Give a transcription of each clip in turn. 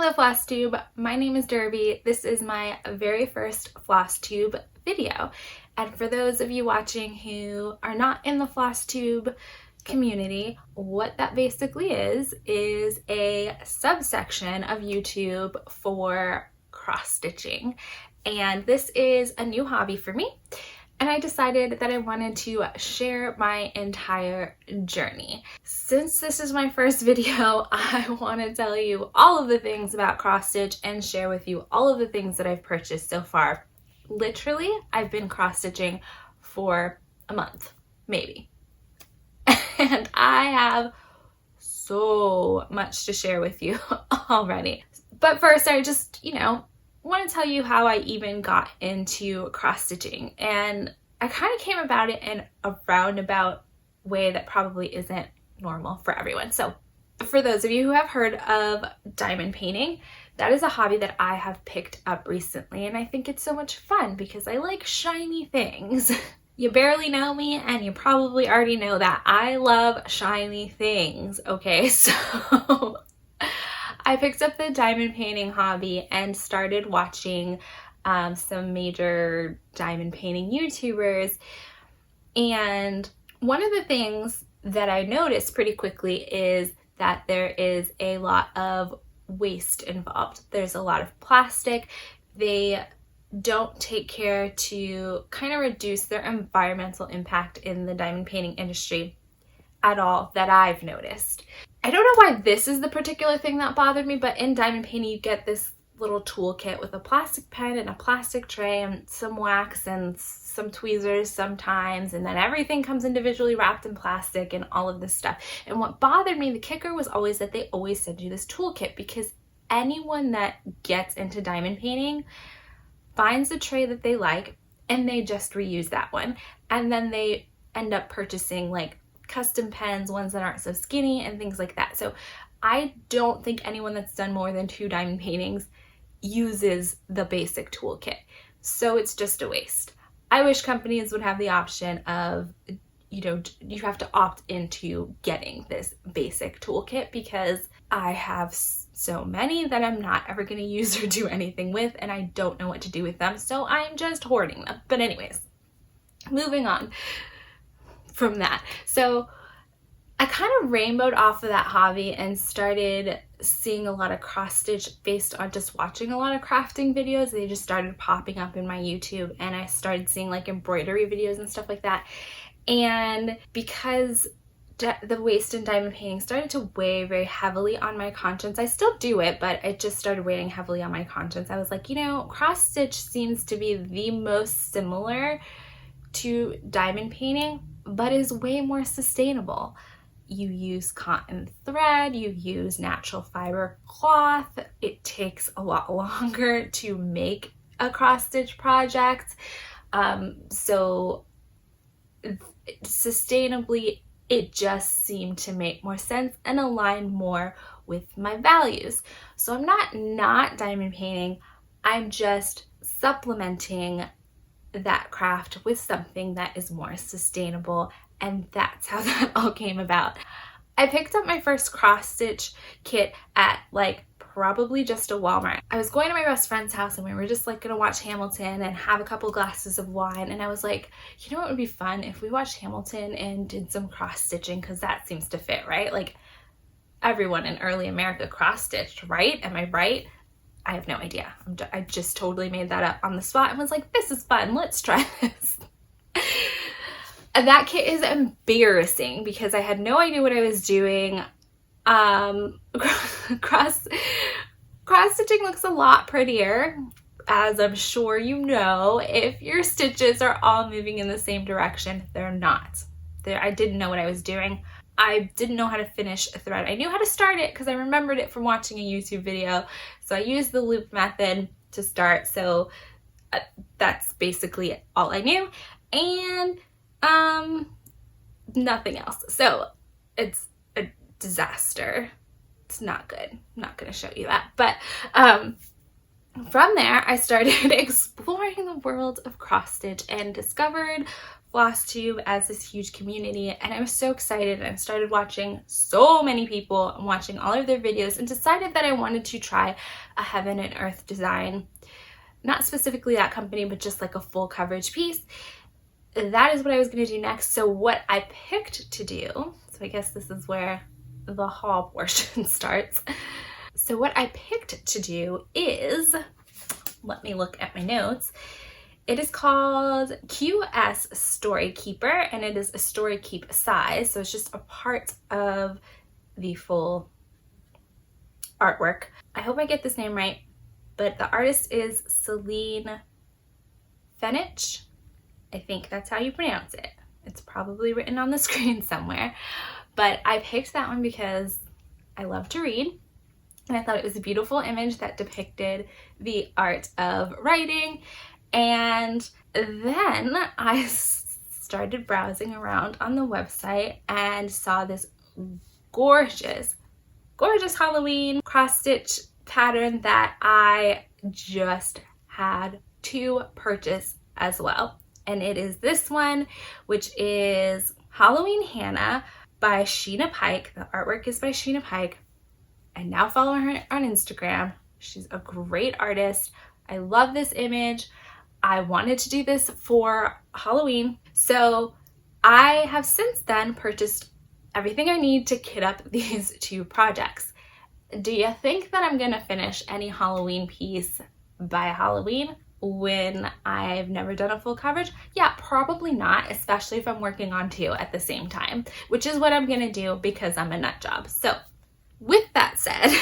Hello Flosstube, my name is Derby. This is my very first Flosstube video. And for those of you watching who are not in the Flosstube community, what that basically is a subsection of YouTube for cross-stitching. And this is a new hobby for me. And I decided that I wanted to share my entire journey. Since this is my first video, I want to tell you all of the things about cross stitch and share with you all of the things that I've purchased so far. Literally, I've been cross stitching for a month, maybe. And I have so much to share with you already. But first, I just, want to tell you how I even got into cross stitching, and I kind of came about it in a roundabout way that probably isn't normal for everyone. So for those of you who have heard of diamond painting, that is a hobby that I have picked up recently, and I think it's so much fun because I like shiny things. You barely know me and you probably already know that I love shiny things, okay? So I picked up the diamond painting hobby and started watching some major diamond painting YouTubers. And one of the things that I noticed pretty quickly is that there is a lot of waste involved. There's a lot of plastic. They don't take care to kind of reduce their environmental impact in the diamond painting industry at all that I've noticed. I don't know why this is the particular thing that bothered me, but in diamond painting you get this little toolkit with a plastic pen and a plastic tray and some wax and some tweezers sometimes, and then everything comes individually wrapped in plastic and all of this stuff. And what bothered me, the kicker, was always that they always send you this toolkit, because anyone that gets into diamond painting finds a tray that they like and they just reuse that one, and then they end up purchasing like custom pens, ones that aren't so skinny and things like that. So I don't think anyone that's done more than 2 diamond paintings uses the basic toolkit. So it's just a waste. I wish companies would have the option of, you have to opt into getting this basic toolkit, because I have so many that I'm not ever going to use or do anything with, and I don't know what to do with them. So I'm just hoarding them. But anyways, moving on from that. So I kind of rainbowed off of that hobby and started seeing a lot of cross stitch based on just watching a lot of crafting videos. They just started popping up in my YouTube, and I started seeing like embroidery videos and stuff like that. And because the waste in diamond painting started to weigh very heavily on my conscience, I still do it, but it just started weighing heavily on my conscience. I was like, cross stitch seems to be the most similar to diamond painting, but is way more sustainable. You use cotton thread, you use natural fiber cloth. It takes a lot longer to make a cross stitch project. So sustainably, it just seemed to make more sense and align more with my values. So I'm not diamond painting, I'm just supplementing that craft with something that is more sustainable, and that's how that all came about. I picked up my first cross stitch kit at probably just a Walmart. I was going to my best friend's house and we were just gonna watch Hamilton and have a couple glasses of wine, and I was like, what would be fun if we watched Hamilton and did some cross stitching, because that seems to fit, right? Everyone in early America cross stitched, right? Am I right? I have no idea. I just totally made that up on the spot and was like, this is fun, let's try this. And that kit is embarrassing because I had no idea what I was doing. Cross stitching looks a lot prettier, as I'm sure you know, if your stitches are all moving in the same direction. They're not. I didn't know what I was doing. I didn't know how to finish a thread. I knew how to start it because I remembered it from watching a YouTube video. So I used the loop method to start. So that's basically all I knew, and nothing else. So it's a disaster. It's not good. I'm not going to show you that. But from there, I started exploring the world of cross stitch and discovered Flosstube as this huge community, and I was so excited, and I started watching so many people and watching all of their videos and decided that I wanted to try a heaven and earth design. Not specifically that company, but just like a full coverage piece. That is what I was going to do next. So what I picked to do, so I guess this is where the haul portion starts. So what I picked to do is, let me look at my notes. It is called QS Story Keeper, and it is a story keep size. So it's just a part of the full artwork. I hope I get this name right, but the artist is Celine Fenich. I think that's how you pronounce it. It's probably written on the screen somewhere, but I picked that one because I love to read, and I thought it was a beautiful image that depicted the art of writing. And then I started browsing around on the website and saw this gorgeous Halloween cross-stitch pattern that I just had to purchase as well. And it is this one, which is Halloween Hanna by Sheena Pike. The artwork is by Sheena Pike. I now follow her on Instagram. She's a great artist. I love this image. I wanted to do this for Halloween. So I have since then purchased everything I need to kit up these two projects. Do you think that I'm gonna finish any Halloween piece by Halloween when I've never done a full coverage? Yeah, probably not, especially if I'm working on two at the same time, which is what I'm gonna do because I'm a nut job. So with that said,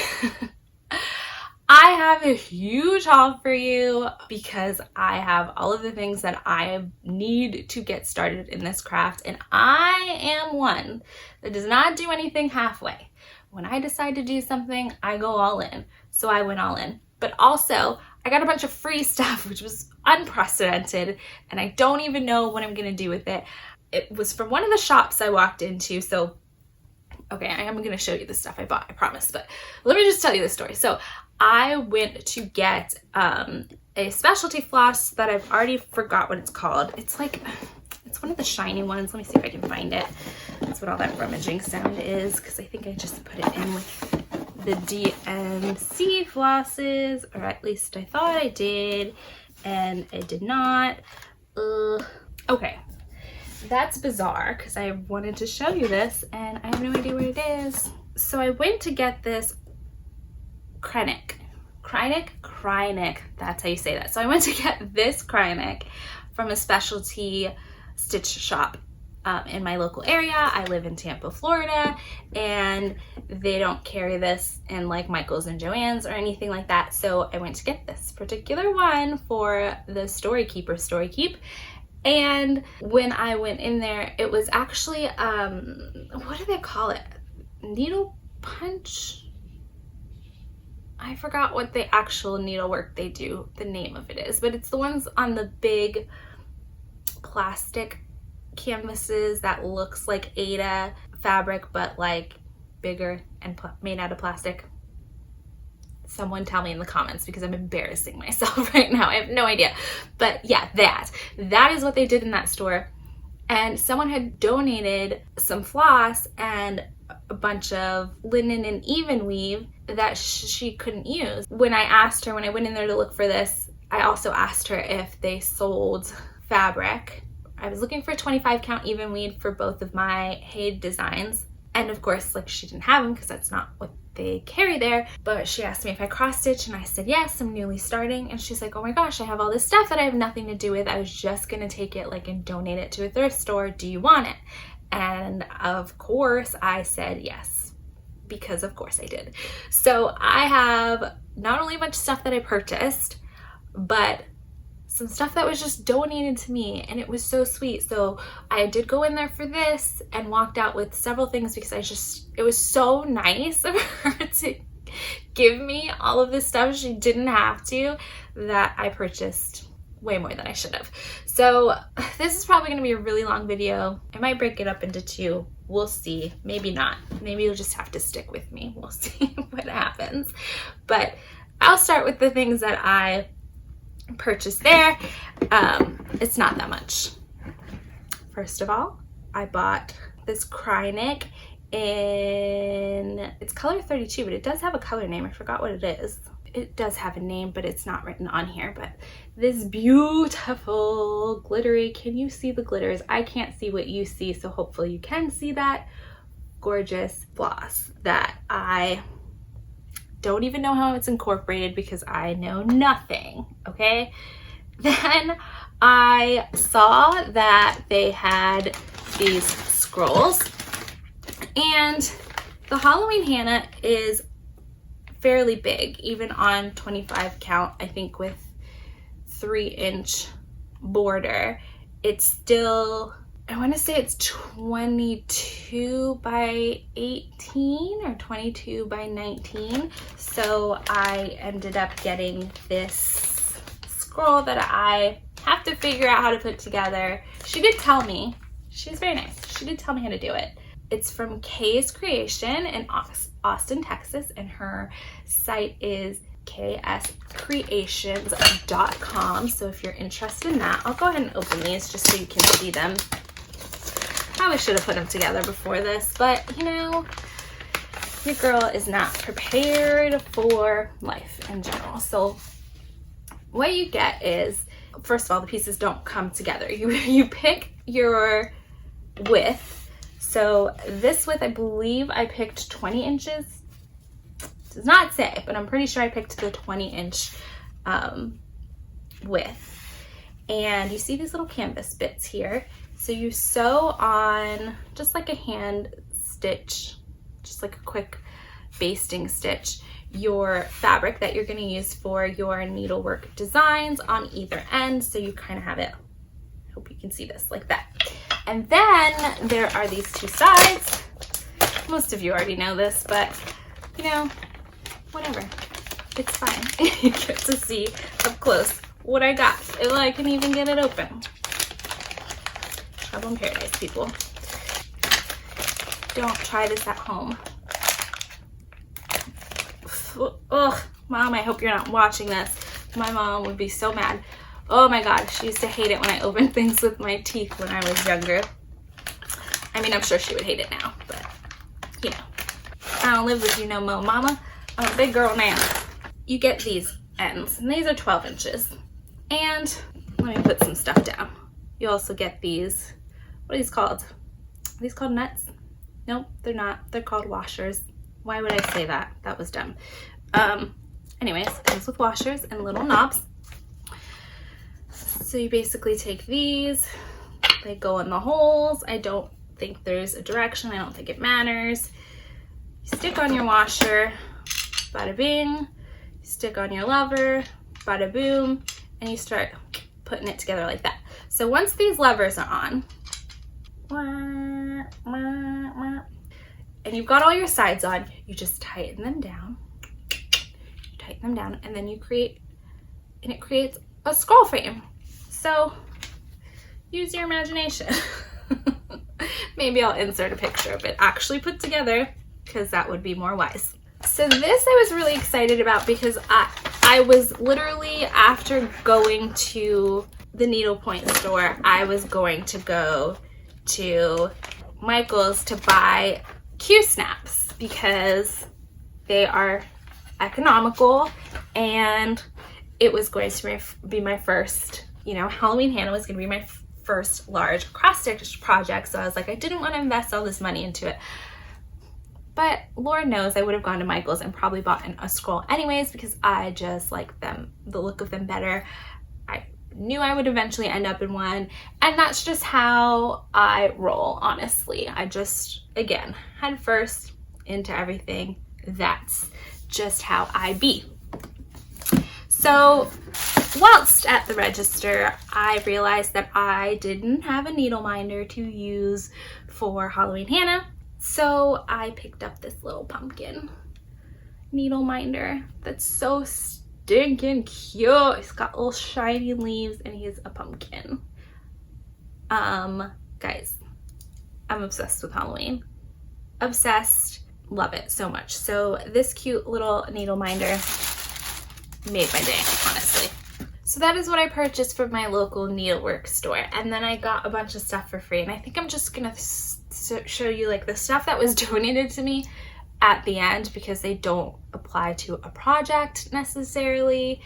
I have a huge haul for you because I have all of the things that I need to get started in this craft, and I am one that does not do anything halfway. When I decide to do something, I go all in. So I went all in. But also, I got a bunch of free stuff, which was unprecedented, and I don't even know what I'm gonna do with it. It was from one of the shops I walked into, so okay, I am gonna show you the stuff I bought, I promise, but let me just tell you the story. So I went to get a specialty floss that I've already forgot what it's called. It's one of the shiny ones. Let me see if I can find it. That's what all that rummaging sound is, because I think I just put it in with the DMC flosses, or at least I thought I did, and I did not. Okay, that's bizarre because I wanted to show you this and I have no idea where it is. So I went to get this Kreinik, that's how you say that. So I went to get this Kreinik from a specialty stitch shop in my local area. I live in Tampa, Florida, and they don't carry this in like Michael's and Joann's or anything like that. So I went to get this particular one for the Story Keeper Story Keep. And when I went in there, it was actually, what do they call it? Needle punch? I forgot what the actual needlework they do, the name of it is, but it's the ones on the big plastic canvases that looks like Ada fabric, but like bigger and made out of plastic. Someone tell me in the comments because I'm embarrassing myself right now. I have no idea. But yeah, that is what they did in that store. And someone had donated some floss and a bunch of linen and even weave that she couldn't use. When I went in there to look for this, I also asked her if they sold fabric. I was looking for 25 count even weave for both of my Haid designs. And of course, like, she didn't have them because that's not what they carry there. But she asked me if I cross stitch, and I said yes, I'm newly starting. And she's like, oh my gosh, I have all this stuff that I have nothing to do with. I was just gonna take it like and donate it to a thrift store. Do you want it? And of course I said yes, because of course I did. So I have not only a bunch of stuff that I purchased, but some stuff that was just donated to me, and it was so sweet. So I did go in there for this and walked out with several things because it was so nice of her to give me all of this stuff she didn't have to, that I purchased way more than I should have. So this is probably gonna be a really long video. I might break it up into two. We'll see. Maybe not. Maybe you'll just have to stick with me. We'll see what happens. But I'll start with the things that I purchased there. It's not that much. First of all, I bought this cry neck in, it's color 32, but it does have a color name. I forgot what it is. It does have a name, but it's not written on here. But this beautiful glittery, can you see the glitters? I can't see what you see, so hopefully you can see that. Gorgeous floss that I don't even know how it's incorporated because I know nothing, okay? Then I saw that they had these scrolls, and the Halloween Hanna is fairly big, even on 25 count, I think with 3-inch border. It's still, I want to say it's 22 by 18 or 22 by 19. So I ended up getting this scroll that I have to figure out how to put together. She did tell me, she's very nice. She did tell me how to do it. It's from Kay's Creation in Austin, Texas, and her site is kscreations.com. So if you're interested in that, I'll go ahead and open these just so you can see them. Probably should have put them together before this, but you know, your girl is not prepared for life in general. So what you get is, first of all, the pieces don't come together. You pick your width. So this width, I believe I picked 20 inches. It does not say, but I'm pretty sure I picked the 20-inch width. And you see these little canvas bits here. So you sew on just like a hand stitch, just like a quick basting stitch, your fabric that you're going to use for your needlework designs on either end. So you kind of have it, I hope you can see this, like that. And then there are these two sides. Most of you already know this, but you know, whatever, it's fine. You get to see up close what I got. If I can even get it open. Trouble in paradise, people. Don't try this at home. Ugh, Mom, I hope you're not watching this. My mom would be so mad. Oh my God, she used to hate it when I opened things with my teeth when I was younger. I mean, I'm sure she would hate it now, but you know, I don't live with you no more, Mama. I'm a big girl now. You get these ends, and these are 12 inches. And let me put some stuff down. You also get these, what are these called? Are these called nuts? Nope, they're not. They're called washers. Why would I say that? That was dumb. Anyways, it comes with washers and little knobs. So you basically take these, they go in the holes. I don't think there's a direction. I don't think it matters. You stick on your washer, bada bing. You stick on your lever, bada boom, and you start putting it together like that. So once these levers are on, and you've got all your sides on, you just tighten them down, and then you create, and it creates a scroll frame. So use your imagination. Maybe I'll insert a picture of it actually put together, because that would be more wise. So this I was really excited about because I was literally, after going to the needlepoint store, I was going to go to Michael's to buy Q-snaps because they are economical, and it was going to be my first, you know, Halloween Hanna was going to be my first large cross stitch project. So I was like, I didn't want to invest all this money into it. But Lord knows I would have gone to Michael's and probably bought a scroll anyways, because I just like them, the look of them better. I knew I would eventually end up in one, and that's just how I roll, honestly. I just, again, head first into everything. That's just how I be. So whilst at the register, I realized that I didn't have a needle minder to use for Halloween Hanna. So I picked up this little pumpkin needle minder that's so stinking cute. He's got little shiny leaves and he's a pumpkin. Guys, I'm obsessed with Halloween. Obsessed, love it so much. So this cute little needle minder made my day, honestly. So that is what I purchased from my local needlework store. And then I got a bunch of stuff for free. And I think I'm just gonna show you like the stuff that was donated to me at the end, because they don't apply to a project necessarily.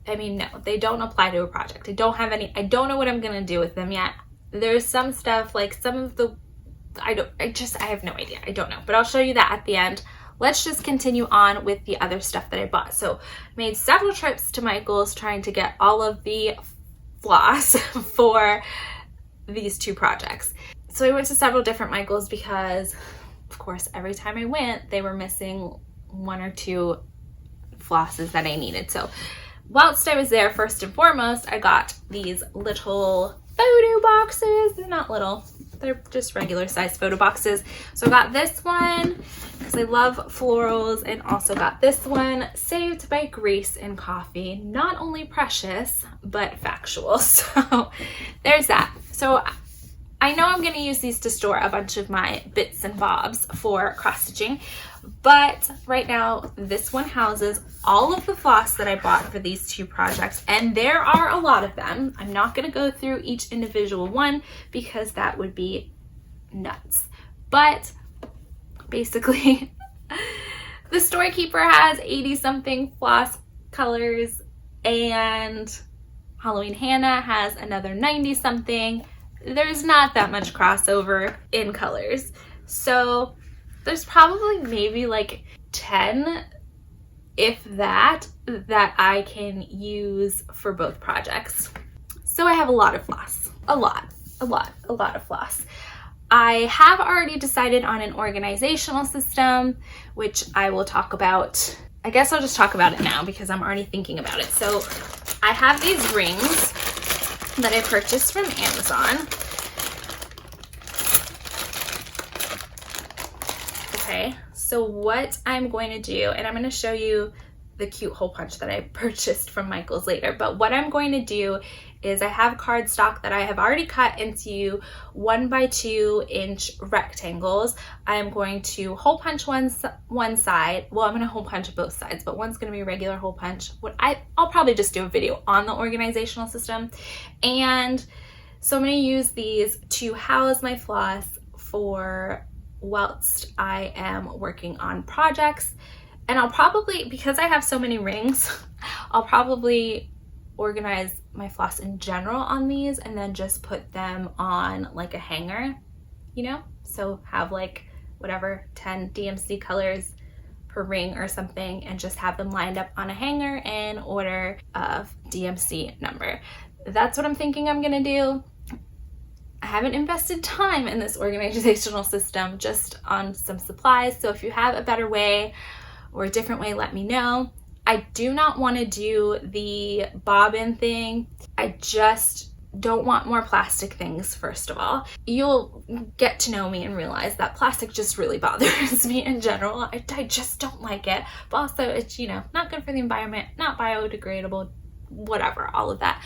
I mean, no, they don't apply to a project. I don't have any, I don't know what I'm gonna do with them yet. There's some stuff, like some of the, I have no idea. I don't know, but I'll show you that at the end. Let's just continue on with the other stuff that I bought. So I made several trips to Michael's trying to get all of the floss for these two projects. So I went to several different Michael's because, of course, every time I went, they were missing one or two flosses that I needed. So whilst I was there, first and foremost, I got these little photo boxes. They're not little, they're just regular size photo boxes. So I got this one because I love florals, and also got this one, Saved by Grace and Coffee. Not only precious, but factual. So there's that. So I know I'm going to use these to store a bunch of my bits and bobs for cross stitching, but right now this one houses all of the floss that I bought for these two projects, and there are a lot of them. I'm not going to go through each individual one because that would be nuts, but basically the storekeeper has 80 something floss colors, and Halloween Hanna has another 90 something. There's not that much crossover in colors. So there's probably maybe like 10, if that I can use for both projects. So I have a lot of floss, a lot of floss. I have already decided on an organizational system, which I will talk about. I guess I'll just talk about it now because I'm already thinking about it. So I have these rings that I purchased from Amazon. Okay, so what I'm going to do, and I'm going to show you the cute hole punch that I purchased from Michael's later, but what I'm going to do is I have cardstock that I have already cut into 1x2 inch rectangles. I'm going to hole punch one side. Well, I'm going to hole punch both sides, but one's going to be a regular hole punch. I'll probably just do a video on the organizational system. And so I'm going to use these to house my floss for whilst I am working on projects. And I'll probably, because I have so many rings, I'll probably organize my floss in general on these and then just put them on like a hanger, you know? So have like whatever, 10 DMC colors per ring or something, and just have them lined up on a hanger in order of DMC number. That's what I'm thinking I'm gonna do. I haven't invested time in this organizational system, just on some supplies. So if you have a better way or a different way, let me know. I do not want to do the bobbin thing. I just don't want more plastic things, first of all. You'll get to know me and realize that plastic just really bothers me in general. I just don't like it. But also it's, you know, not good for the environment, not biodegradable, whatever, all of that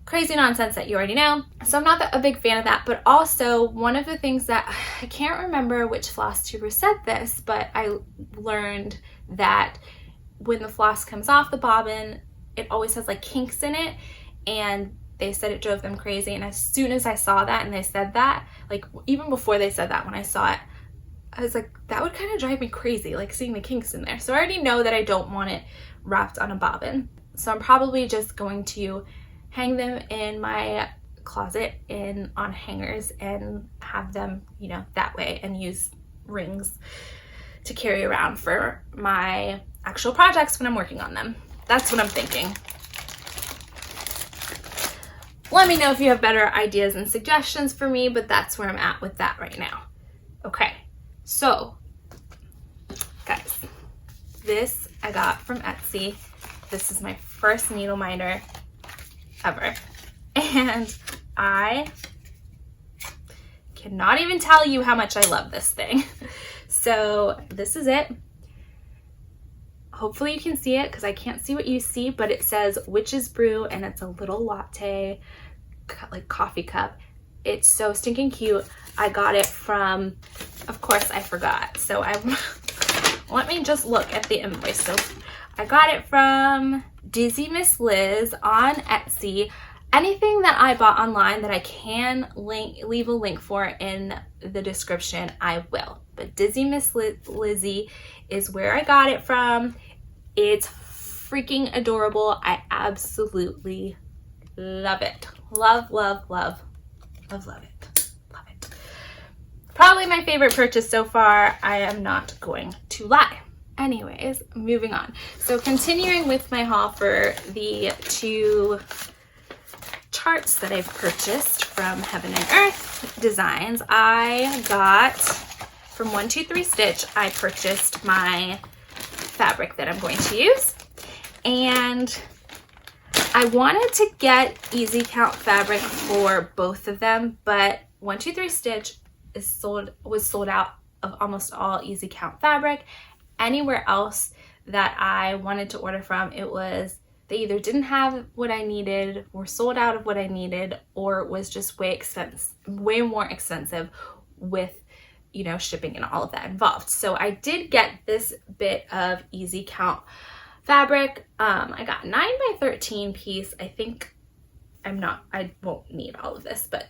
crazy nonsense that you already know. So I'm not a big fan of that. But also, one of the things that, I can't remember which floss tuber said this, but I learned that when the floss comes off the bobbin, it always has like kinks in it, and they said it drove them crazy. And as soon as I saw that and they said that, like even before they said that, when I saw it, I was like, that would kind of drive me crazy, like seeing the kinks in there. So I already know that I don't want it wrapped on a bobbin. So I'm probably just going to hang them in my closet on hangers and have them, you know, that way, and use rings to carry around for my actual projects when I'm working on them. That's what I'm thinking. Let me know if you have better ideas and suggestions for me, but that's where I'm at with that right now. Okay, so guys, this I got from Etsy. This is my first needle minder ever, and I cannot even tell you how much I love this thing. So this is it. Hopefully you can see it because I can't see what you see, but it says Witch's Brew, and it's a little latte, like coffee cup. It's so stinking cute. I got it from, of course I forgot. So let me just look at the invoice. So I got it from Dizzy Miss Liz on Etsy. Anything that I bought online that I can leave a link for in the description, I will. But Dizzy Miss Lizzy is where I got it from. It's freaking adorable. I absolutely love it. Love, love, love, love, love it. Love it. Probably my favorite purchase so far. I am not going to lie. Anyways, moving on. So continuing with my haul for the 2 charts that I've purchased from Heaven and Earth Designs, I got from 123 Stitch, I purchased my fabric that I'm going to use. And I wanted to get easy count fabric for both of them, but 123 Stitch was sold out of almost all easy count fabric. Anywhere else that I wanted to order from, they either didn't have what I needed, were sold out of what I needed, or was just way more expensive with, you know, shipping and all of that involved. So I did get this bit of easy count fabric. I got 9x13 piece. I think I won't need all of this, but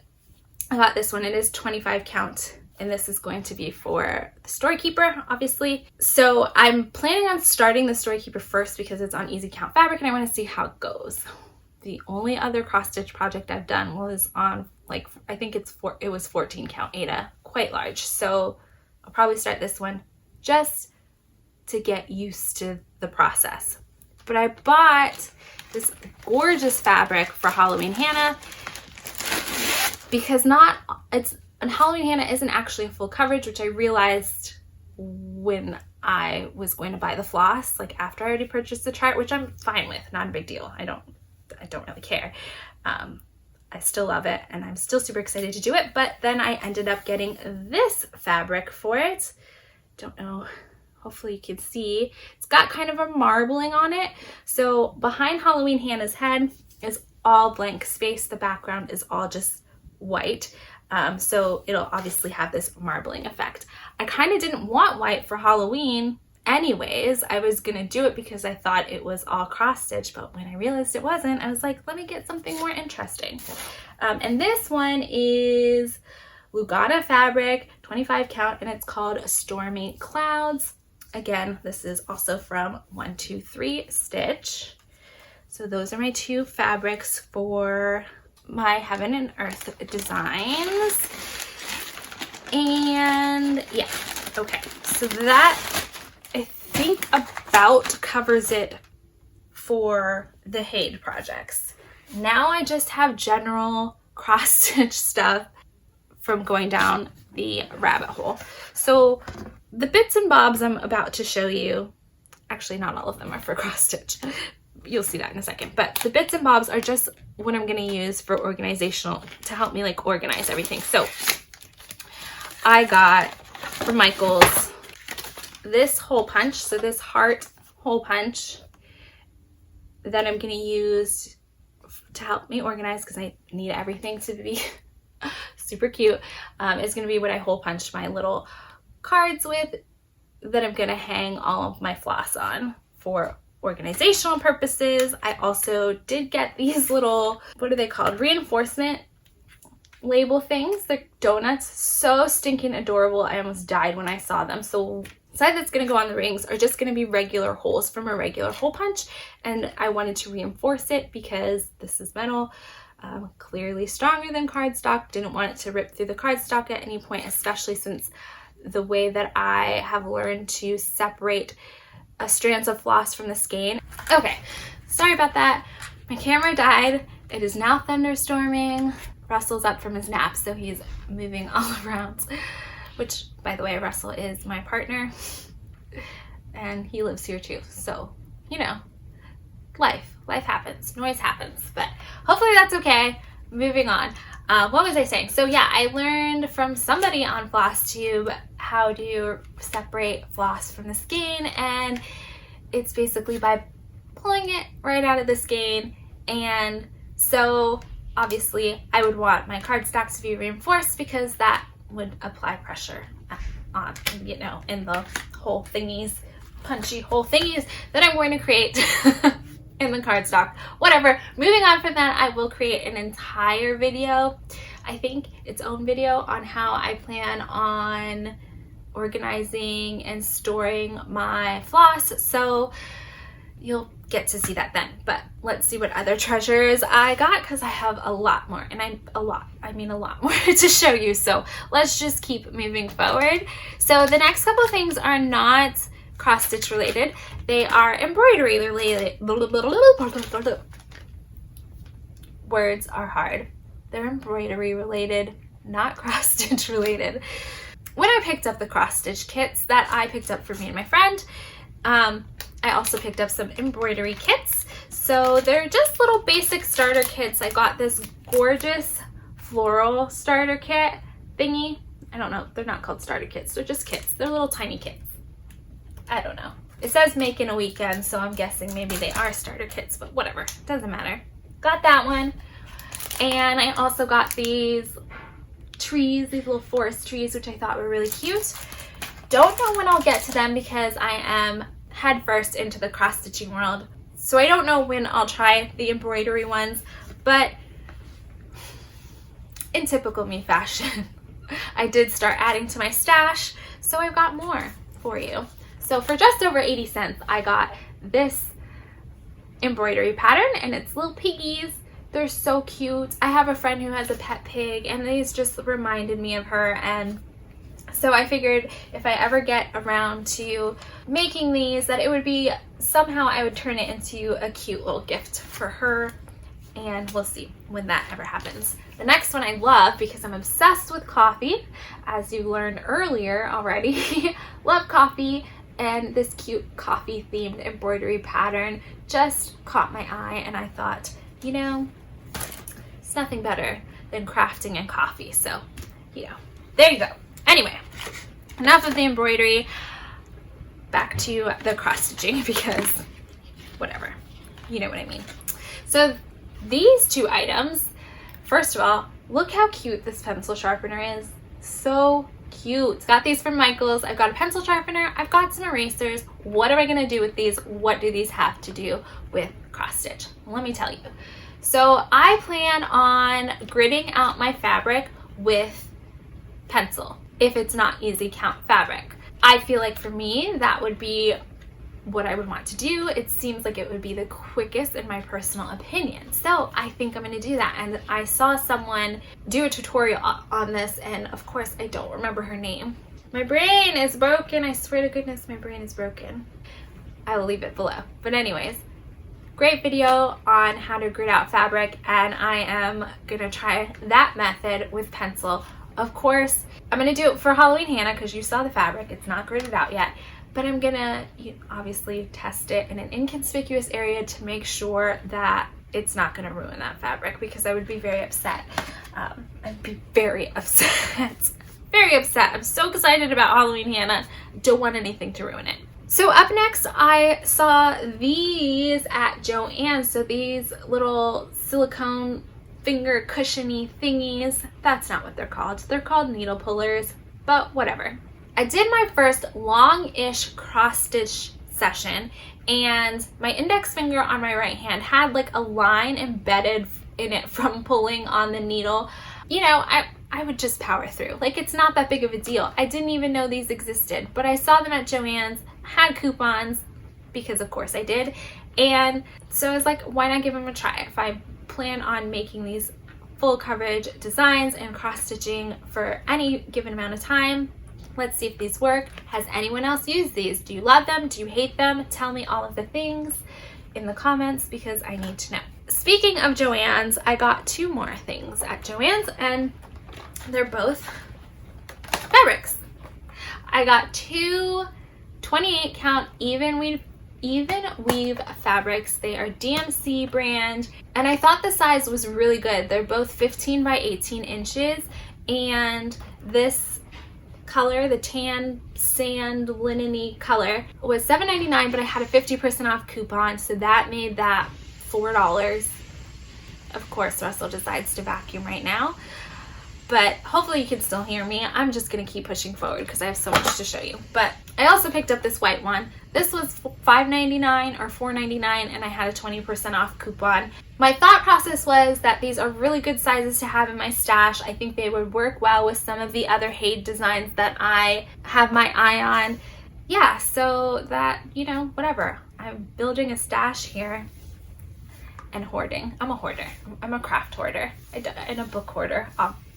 I got this one. It is 25 count. And this is going to be for the Story Keeper, obviously. So I'm planning on starting the Story Keeper first because it's on easy count fabric and I want to see how it goes. The only other cross stitch project I've done was on, like, I think it was 14 count Ada, quite large. So I'll probably start this one just to get used to the process. But I bought this gorgeous fabric for Halloween Hanna because and Halloween Hanna isn't actually a full coverage, which I realized when I was going to buy the floss, like after I already purchased the chart, which I'm fine with, not a big deal. I don't really care. I still love it and I'm still super excited to do it, but then I ended up getting this fabric for it. Don't know, hopefully you can see. It's got kind of a marbling on it. So behind Halloween Hanna's head is all blank space. The background is all just white. So it'll obviously have this marbling effect. I kind of didn't want white for Halloween anyways. I was going to do it because I thought it was all cross stitch, but when I realized it wasn't, I was like, let me get something more interesting. And this one is Lugana fabric, 25 count, and it's called Stormy Clouds. Again, this is also from 123 Stitch. So those are my 2 fabrics for my Heaven and Earth Designs. And yeah, okay, so that I think about covers it for the Hade projects. Now I just have general cross stitch stuff from going down the rabbit hole. So the bits and bobs I'm about to show you, actually not all of them are for cross stitch. You'll see that in a second, but the bits and bobs are just what I'm going to use for organizational, to help me like organize everything. So I got from Michaels this hole punch, so this heart hole punch that I'm going to use to help me organize because I need everything to be super cute. Is going to be what I hole punched my little cards with that I'm going to hang all of my floss on for organizational purposes. I also did get these little, what are they called? Reinforcement label things. They're donuts. So stinking adorable. I almost died when I saw them. So the side that's going to go on the rings are just going to be regular holes from a regular hole punch. And I wanted to reinforce it because this is metal, clearly stronger than cardstock. Didn't want it to rip through the cardstock at any point, especially since the way that I have learned to separate strands of floss from the skein. Okay, sorry about that. My camera died. It is now thunderstorming. Russell's up from his nap, so he's moving all around, which, by the way, Russell is my partner and he lives here too. So, you know, life happens, noise happens, but hopefully that's okay. Moving on. What was I saying? So yeah, I learned from somebody on Flosstube how to separate floss from the skein, and it's basically by pulling it right out of the skein. And so obviously I would want my cardstock to be reinforced because that would apply pressure on, you know, in the hole thingies, punchy hole thingies that I'm going to create in the cardstock, whatever. Moving on from that, I will create an entire video, I think its own video, on how I plan on organizing and storing my floss. So you'll get to see that then. But let's see what other treasures I got, because I have a lot more, and I mean a lot more to show you. So let's just keep moving forward. So the next couple things are not cross stitch related. They are embroidery related. Words are hard. They're embroidery related, not cross stitch related. When I picked up the cross stitch kits that I picked up for me and my friend, I also picked up some embroidery kits. So they're just little basic starter kits. I got this gorgeous floral starter kit thingy. I don't know, they're not called starter kits, they're just kits. They're little tiny kits. I don't know. It says make in a weekend, so I'm guessing maybe they are starter kits, but whatever, doesn't matter. Got that one. And I also got these trees, these little forest trees, which I thought were really cute. Don't know when I'll get to them because I am head first into the cross stitching world. So I don't know when I'll try the embroidery ones, but in typical me fashion, I did start adding to my stash, so I've got more for you. So for just over 80 cents, I got this embroidery pattern, and it's little piggies. They're so cute. I have a friend who has a pet pig, and these just reminded me of her, and so I figured if I ever get around to making these, that it would be somehow I would turn it into a cute little gift for her, and we'll see when that ever happens. The next one I love because I'm obsessed with coffee, as you learned earlier already. Love coffee, and this cute coffee themed embroidery pattern just caught my eye, and I thought, you know, it's nothing better than crafting and coffee. So, you know, there you go. Anyway, enough of the embroidery. Back to the cross stitching, because whatever, you know what I mean. So these two items, first of all, look how cute this pencil sharpener is. So cute. Got these from Michael's. I've got a pencil sharpener. I've got some erasers. What am I going to do with these? What do these have to do with cross stitch? Let me tell you. So I plan on gridding out my fabric with pencil if it's not easy count fabric. I feel like for me that would be what I would want to do. It seems like it would be the quickest in my personal opinion. So I think I'm going to do that. And I saw someone do a tutorial on this, and of course I don't remember her name. My brain is broken. I swear to goodness, my brain is broken. I will leave it below. But anyways, great video on how to grid out fabric, and I am gonna try that method with pencil. Of course, I'm gonna do it for Halloween Hannah because you saw the fabric. It's not gridded out yet, but I'm gonna obviously test it in an inconspicuous area to make sure that it's not gonna ruin that fabric, because I would be very upset. I'd be very upset. Very upset. I'm so excited about Halloween Hannah. Don't want anything to ruin it. So up next, I saw these at Joann's. So these little silicone finger cushiony thingies. That's not what they're called. They're called needle pullers, but whatever. I did my first long-ish cross stitch session, and my index finger on my right hand had like a line embedded in it from pulling on the needle. You know, I would just power through. Like, it's not that big of a deal. I didn't even know these existed, but I saw them at Joann's, had coupons, because of course I did. And so I was like, why not give them a try? If I plan on making these full coverage designs and cross stitching for any given amount of time, let's see if these work. Has anyone else used these? Do you love them? Do you hate them? Tell me all of the things in the comments, because I need to know. Speaking of Joann's, I got two more things at Joann's, and they're both fabrics. I got two 28 count even weave fabrics. They are DMC brand, and I thought the size was really good. They're both 15 by 18 inches, and this color, the tan sand linen-y color, was $7.99, but I had a 50% off coupon, so that made that $4. Of course, Russell decides to vacuum right now, but hopefully you can still hear me. I'm just gonna keep pushing forward because I have so much to show you. But I also picked up this white one. This was $5.99 or $4.99 and I had a 20% off coupon. My thought process was that these are really good sizes to have in my stash. I think they would work well with some of the other Haid designs that I have my eye on. Yeah, so that, you know, whatever. I'm building a stash here and hoarding. I'm a hoarder. I'm a craft hoarder and a book hoarder,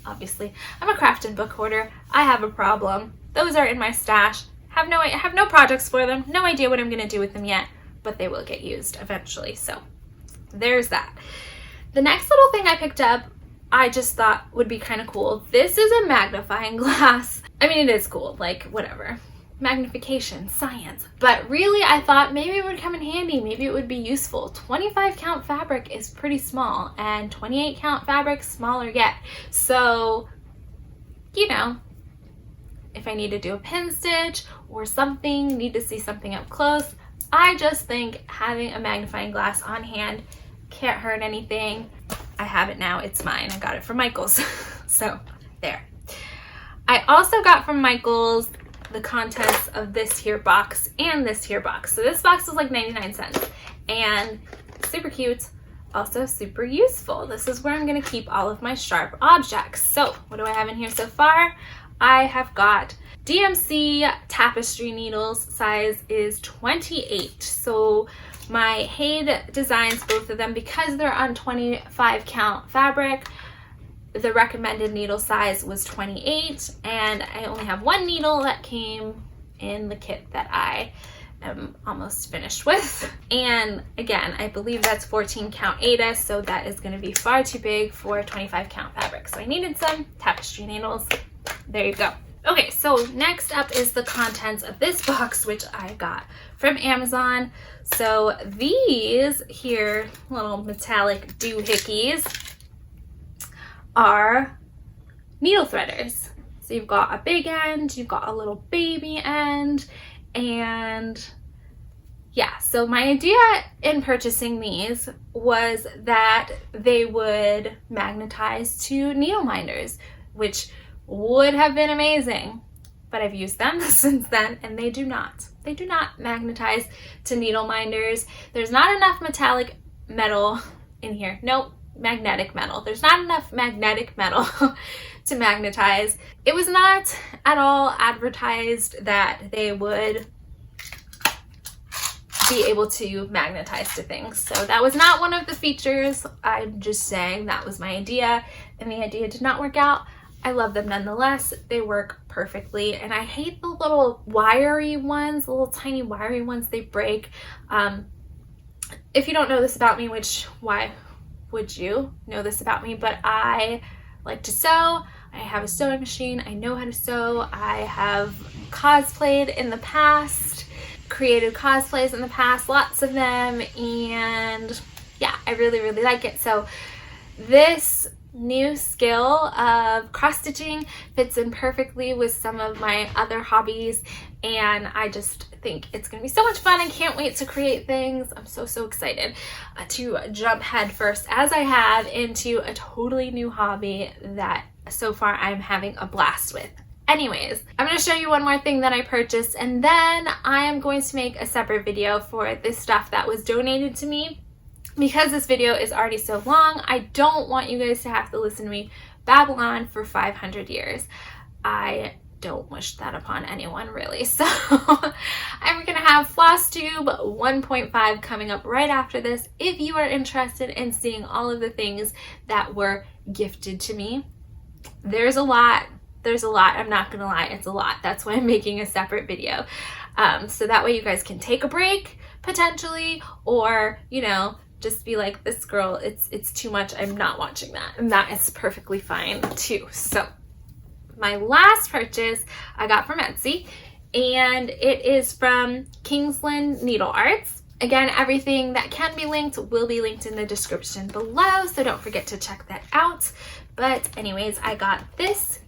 obviously. I'm a craft and book hoarder. I have a problem. Those are in my stash. I have no projects for them, no idea what I'm gonna do with them yet, but they will get used eventually, so there's that. The next little thing I picked up, I just thought would be kind of cool. This is a magnifying glass. I mean, it is cool, like, whatever. Magnification, science. But really, I thought maybe it would come in handy, maybe it would be useful. 25 count fabric is pretty small, and 28 count fabric, smaller yet. So, you know, if I need to do a pin stitch or something, need to see something up close, I just think having a magnifying glass on hand can't hurt anything. I have it now, it's mine. I got it from Michael's. So there. I also got from Michael's the contents of this here box and this here box. So this box was like 99 cents and super cute, also super useful. This is where I'm gonna keep all of my sharp objects. So what do I have in here so far? I have got DMC tapestry needles, size is 28. So my Haid designs, both of them, because they're on 25 count fabric, the recommended needle size was 28, and I only have one needle that came in the kit that I am almost finished with. And again, I believe that's 14 count Aida, so that is going to be far too big for 25 count fabric. So I needed some tapestry needles. There you go. Okay, so next up is the contents of this box, which I got from Amazon. So these here little metallic doohickeys are needle threaders. So you've got a big end, you've got a little baby end, and yeah, so my idea in purchasing these was that they would magnetize to needle minders, which would have been amazing, but I've used them since then and they do not. They do not magnetize to needle minders. There's not enough metallic metal in here. Nope, magnetic metal. There's not enough magnetic metal to magnetize. It was not at all advertised that they would be able to magnetize to things. So that was not one of the features. I'm just saying that was my idea and the idea did not work out. I love them nonetheless. They work perfectly, and I hate the little wiry ones, the little tiny wiry ones. They break. If you don't know this about me, which why would you know this about me, but I like to sew. I have a sewing machine. I know how to sew. I have cosplayed in the past, created cosplays in the past, lots of them, and yeah, I really, really like it. So this new skill of cross stitching fits in perfectly with some of my other hobbies, and I just think it's gonna be so much fun. I can't wait to create things. I'm so excited to jump head first, as I have, into a totally new hobby that so far I'm having a blast with. Anyways, I'm going to show you one more thing that I purchased, and then I am going to make a separate video for this stuff that was donated to me. Because this video is already so long, I don't want you guys to have to listen to me babble on for 500 years. I don't wish that upon anyone, really. So I'm gonna have Flosstube 1.5 coming up right after this. If you are interested in seeing all of the things that were gifted to me, there's a lot. I'm not gonna lie, it's a lot. That's why I'm making a separate video. So that way you guys can take a break, potentially, or, you know, just be like, this girl, it's too much, I'm not watching that. And that is perfectly fine too. So my last purchase I got from Etsy, and it is from Kingsland Needle Arts. Again, everything that can be linked will be linked in the description below, so don't forget to check that out. But anyways, I got this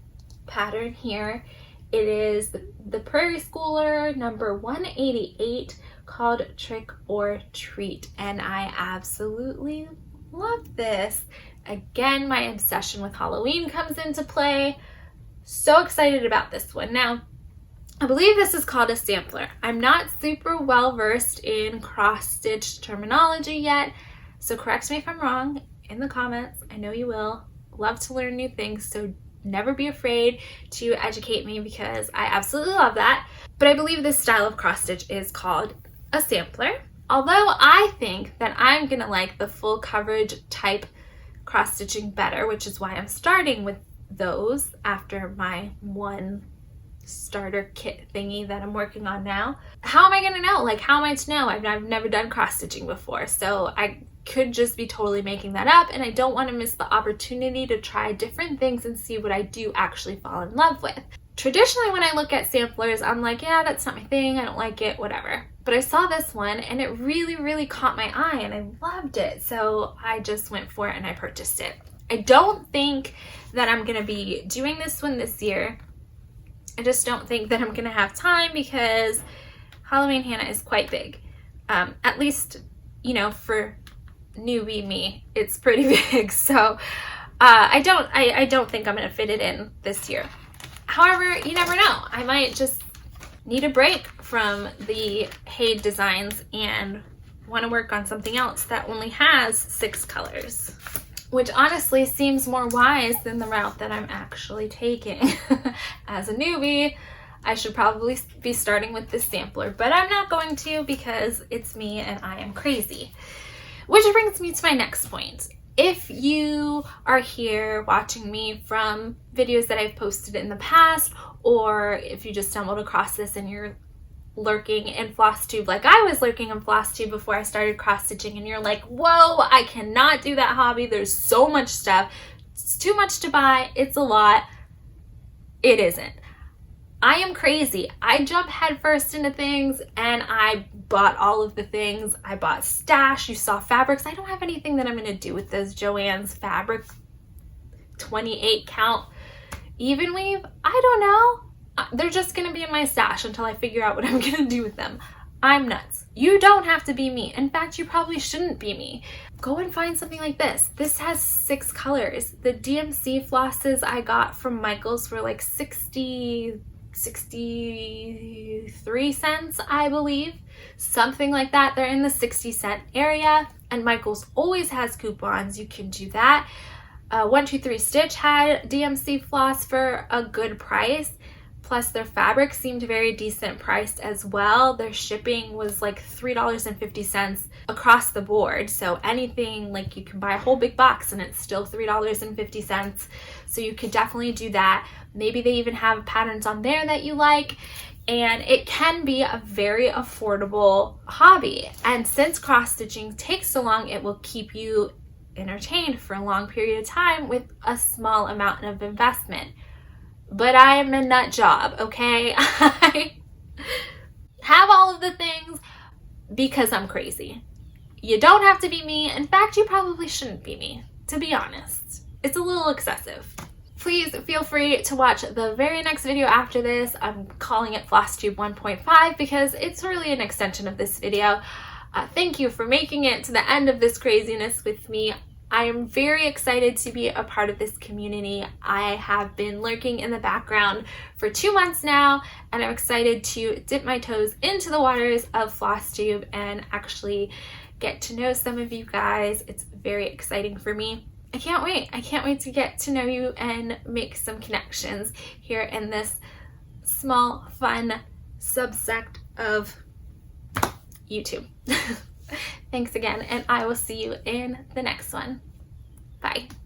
pattern here. It is the Prairie Schooler number 188, called Trick or Treat, and I absolutely love this. Again, my obsession with Halloween comes into play. So excited about this one. Now, I believe this is called a sampler. I'm not super well versed in cross-stitch terminology yet, so correct me if I'm wrong in the comments. I know you will. Love to learn new things, so never be afraid to educate me because I absolutely love that. But I believe this style of cross-stitch is called a sampler. Although I think that I'm gonna like the full coverage type cross-stitching better, which is why I'm starting with those after my one starter kit thingy that I'm working on now. How am I gonna know? Like, how am I to know? I've never done cross-stitching before, so I could just be totally making that up, and I don't want to miss the opportunity to try different things and see what I do actually fall in love with. Traditionally, when I look at samplers, I'm like, yeah, that's not my thing, I don't like it, whatever. But I saw this one and it really, really caught my eye and I loved it, so I just went for it and I purchased it. I don't think that I'm gonna be doing this one this year. I just don't think that I'm gonna have time because Halloween Hanna is quite big. At least, you know, for newbie me, it's pretty big. So I don't think I'm gonna fit it in this year. However, you never know. I might just need a break from the Haid designs and want to work on something else that only has 6 colors. Which honestly seems more wise than the route that I'm actually taking. As a newbie, I should probably be starting with this sampler, but I'm not going to because it's me and I am crazy. Which brings me to my next point. If you are here watching me from videos that I've posted in the past, or if you just stumbled across this and you're lurking in Flosstube like I was lurking in Flosstube before I started cross-stitching, and you're like, whoa, I cannot do that hobby, there's so much stuff, it's too much to buy, it's a lot. It isn't. I am crazy. I jump headfirst into things and I bought all of the things. I bought stash. You saw fabrics. I don't have anything that I'm going to do with those Joann's fabric 28 count even weave. I don't know. They're just going to be in my stash until I figure out what I'm going to do with them. I'm nuts. You don't have to be me. In fact, you probably shouldn't be me. Go and find something like this. This has 6 colors. The DMC flosses I got from Michael's were like 63 cents, I believe. Something like that. They're in the 60-cent area, and Michael's always has coupons. You can do that. 123 Stitch had DMC floss for a good price. Plus their fabric seemed very decent priced as well. Their shipping was like $3.50 across the board. So anything, like, you can buy a whole big box and it's still $3.50. So you could definitely do that. Maybe they even have patterns on there that you like. And it can be a very affordable hobby. And since cross-stitching takes so long, it will keep you entertained for a long period of time with a small amount of investment. But I am a nut job, okay? I have all of the things because I'm crazy. You don't have to be me. In fact, you probably shouldn't be me, to be honest. It's a little excessive. Please feel free to watch the very next video after this. I'm calling it Flosstube 1.5 because it's really an extension of this video. Thank you for making it to the end of this craziness with me. I am very excited to be a part of this community. I have been lurking in the background for 2 months now, and I'm excited to dip my toes into the waters of Flosstube and actually get to know some of you guys. It's very exciting for me. I can't wait. I can't wait to get to know you and make some connections here in this small, fun subsect of YouTube. Thanks again, and I will see you in the next one. Bye.